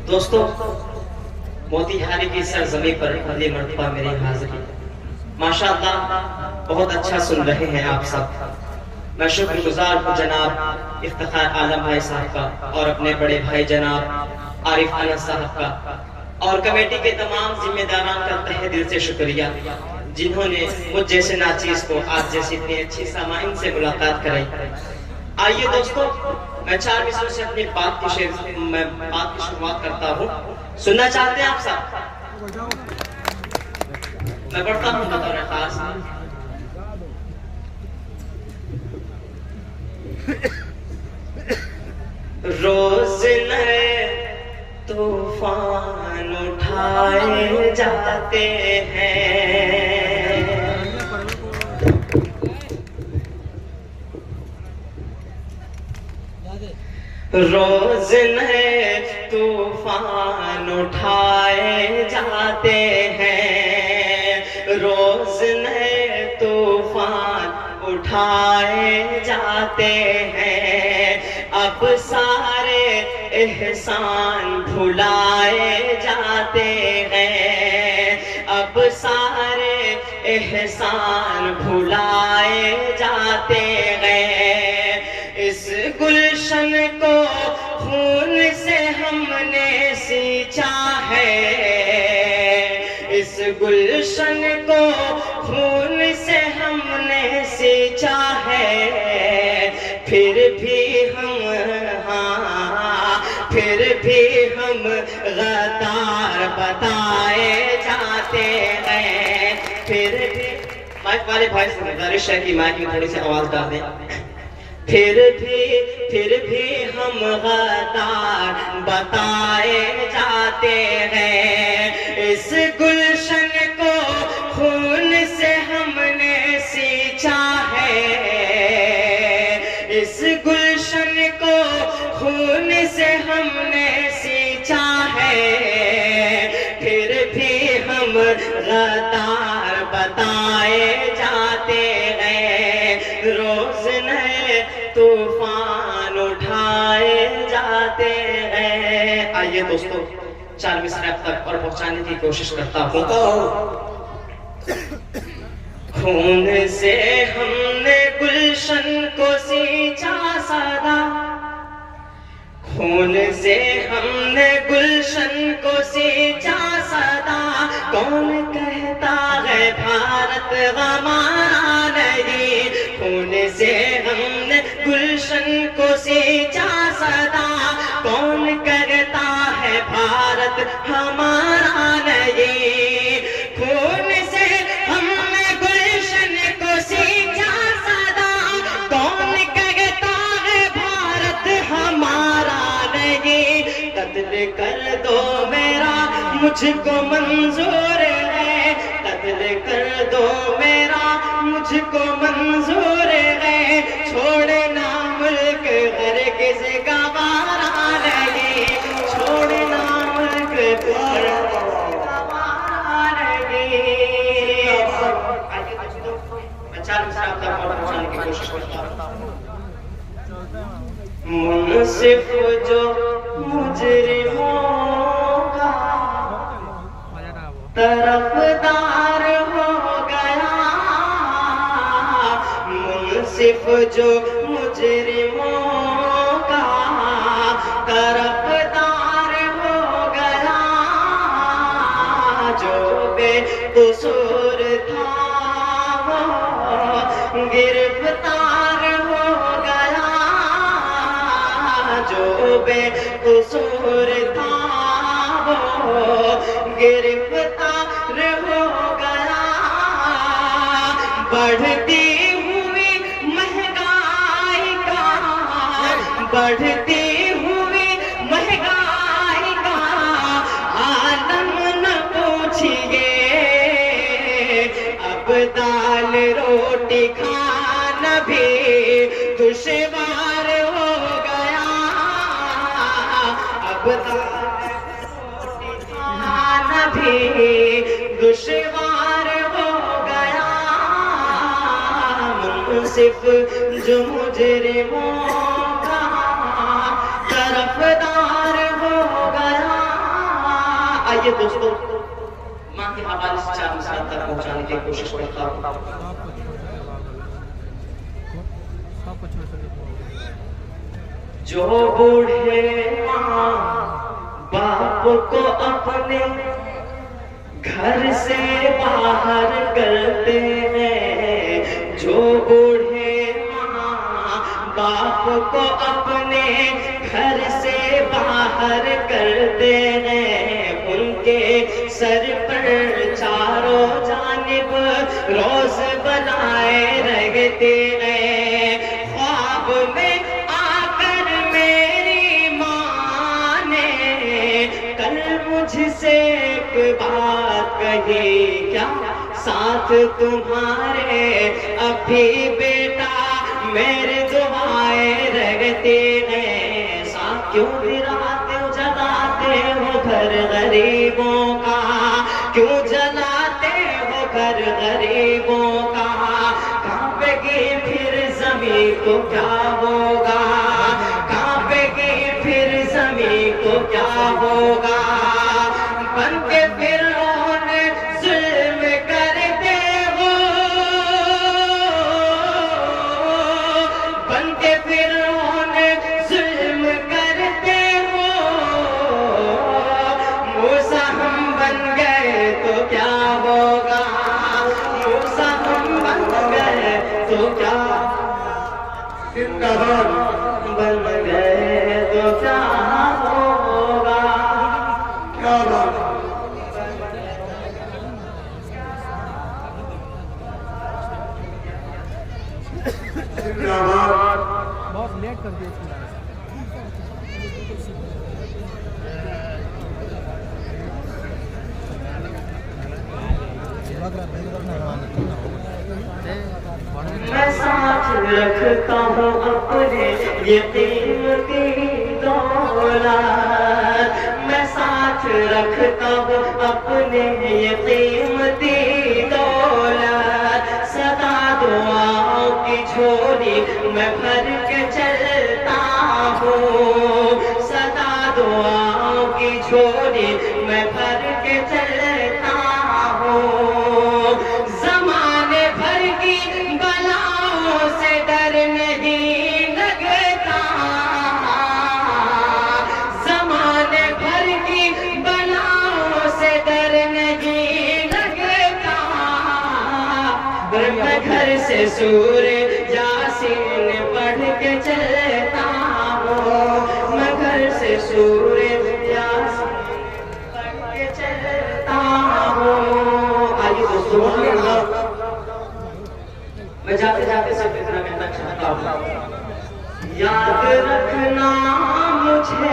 दोस्तों, मोतीहारी की सरजमी पर पहली मर्तबा मेरी हाजिरी। माशाअल्लाह बहुत अच्छा सुन रहे हैं आप सब। मैं शुक्रगुजार हूँ जनाब इफ्तिखार आलम भाई साहब का और अपने बड़े भाई जनाब आरिफ अनस साहब का और कमेटी के तमाम जिम्मेदारान का तहे दिल से शुक्रिया, जिन्होंने मुझ जैसे नाचीज को आज जैसी इतनी अच्छी सामाइन से मुलाकात कराई। आइए दोस्तों, मैं 4 मिसरों से अपनी बात की शुरुआत करता हूँ। सुनना चाहते हैं आप सब? मैं पढ़ता हूँ बतौर खास। रोज नए तूफान उठाए जाते हैं, रोज नए तूफान उठाए जाते हैं, रोज नए तूफान उठाए जाते हैं। अब सारे एहसान भुलाए जाते हैं, अब सारे एहसान भुलाए जाते हैं। इस गुलशन को खून से हमने सींचा है, इस गुलशन को खून से हमने सींचा है। फिर भी हम फिर भी हम गद्दार बताए जाते हैं। फिर भी माइक वाले भाई से गुजारिश है कि माइक में थोड़ी सी आवाज डाल दें। फिर भी हम गद्दार बताए जाते हैं। इस गुलशन को खून से हमने सींचा है, इस गुलशन को खून से हमने सींचा है। फिर भी हम गद्दार बताए जाते हैं, रोज नए तूफान उठाए जाते हैं। आइए दोस्तों, 4 मिसरे अब तक और पहुंचाने की कोशिश करता हूँ। खून से हमने गुलशन को सींचा सदा, खून से हमने गुलशन को सींचा सदा। कौन कहता है भारत हमारा नहीं, खून से हमने गुलशन को सींचा सदा। कौन कहता है भारत हमारा नहीं, खून से हमने गुलशन को सींचा सदा। कौन कहता है भारत हमारा नहीं। कत्ल कर दो मेरा मुझको मंजूर है, कत्ल कर दो मेरा मुझको मंजूर है। छोड़ना मुल्क हर किसी का वारा नहीं, छोड़ना मुल्क हर किसी का वारा नहीं। मैं 4 मिसरे आप तक और पहुंचाने की कोशिश करता हूं। मुनसिफ जो मुजरिमों का तरफदार हो गया, मुनसिफ जो मुजरिमों का तरफदार हो गया। जो बेकसूर था वो गिरफ्तार हो गया, जो बेकसूर था वो गिरफ्तार हो गया। बढ़ती हुई महंगाई का, बढ़ती हुई महंगाई का आलम न पूछिए। अब दाल रोटी खाना भी दुश्वार हो गया, अब दाल रोटी खाना भी दुश्वार हो गया। मुनसिफ जो मुजरिमों का तरफदार हो गया, आइए दोस्तों, माँ के हवाले से 4 मिसाल तक पहुंचाने की कोशिश करता हूँ। जो बूढ़े माँ बाप को अपने घर से बाहर करते हैं, जो बूढ़े माँ बाप को अपने घर से बाहर करते हैं, उनके सर पर चारों जानिब रोज बनाए रहते हैं। ख्वाब में आकर मेरी माँ ने कल मुझसे एक बात कही, क्या साथ तुम्हारे अभी बेटा मेरे दुआएं रहते हैं। साथ क्यों गिराते हो जलाते हो घर गरीबों का, क्यों जलाते हो घर गरीबों का। कांपेगी फिर ज़मीं को क्या होगा, कांपेगी फिर ज़मीं को क्या होगा। बन के फिरौन जुल्म करते हो, बन के फिरौन जुल्म करते हो। मूसा हम बन गए तो क्या होगा, मूसा हम बन गए तो क्या, बन गए तो क्या होगा। क्या बात, बहुत लेट कर दिया इसको। मैं साथ रखता हूँ अपने ये कीमती दौलत, मैं साथ रखता हूँ अपने ये कीमती दौलत। सदा दुआओं की झोली मैं भर के चलता हूँ, सदा दुआओं की झोली मैं भर के चलता हूँ। ज़माने भर की बलाओं से डर नहीं लगता, ज़माने भर की बलाओं से डर नहीं लगता। मैं घर से सूरे यासीन पढ़ के चलता हूँ, मैं घर से सूरे यासीन पढ़ के चलता हूँ। आइए दोस्तों, मैं जाते जाते सिर्फ इतना कहना चाहता हूँ, याद रखना मुझे